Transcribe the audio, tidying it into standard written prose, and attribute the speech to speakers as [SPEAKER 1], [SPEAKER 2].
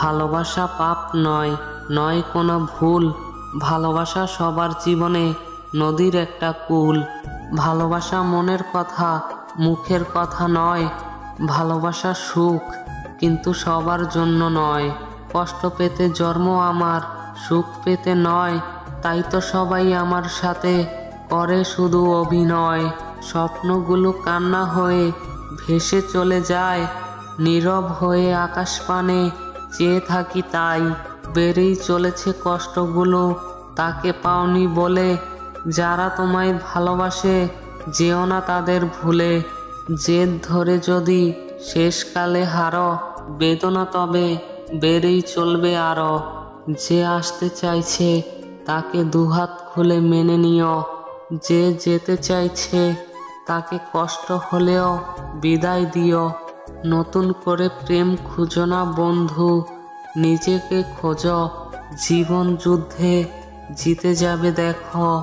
[SPEAKER 1] ভালোবাসা পাপ নয়, নয় কোনো ভুল। ভালোবাসা সবার জীবনে নদীর একটা কূল। ভালোবাসা মনের কথা, মুখের কথা নয়। ভালোবাসা সুখ, কিন্তু সবার জন্য নয়। কষ্ট পেতে জন্ম আমার, সুখ পেতে নয়। তাই তো সবাই আমার সাথে করে শুধু অভিনয়। স্বপ্নগুলো কান্না হয়ে ভেসে চলে যায়, নীরব হয়ে আকাশ পানে চেয়ে থাকি তাই। বেড়েই চলেছে কষ্টগুলো, তাকে পাওনি বলে। যারা তোমায় ভালোবাসে, যেও না তাদের ভুলে। জেদ ধরে যদি শেষকালে হারো, বেদনা তবে বেড়েই চলবে আরো। যে আসতে চাইছে তাকে দুহাত খুলে মেনে নিও। যে যেতে চাইছে তাকে কষ্ট হলেও বিদায় দিও। নতুন করে প্রেম খুঁজো না বন্ধু, নিজেকে খোঁজো। জীবন যুদ্ধে জিতে যাবে দেখো।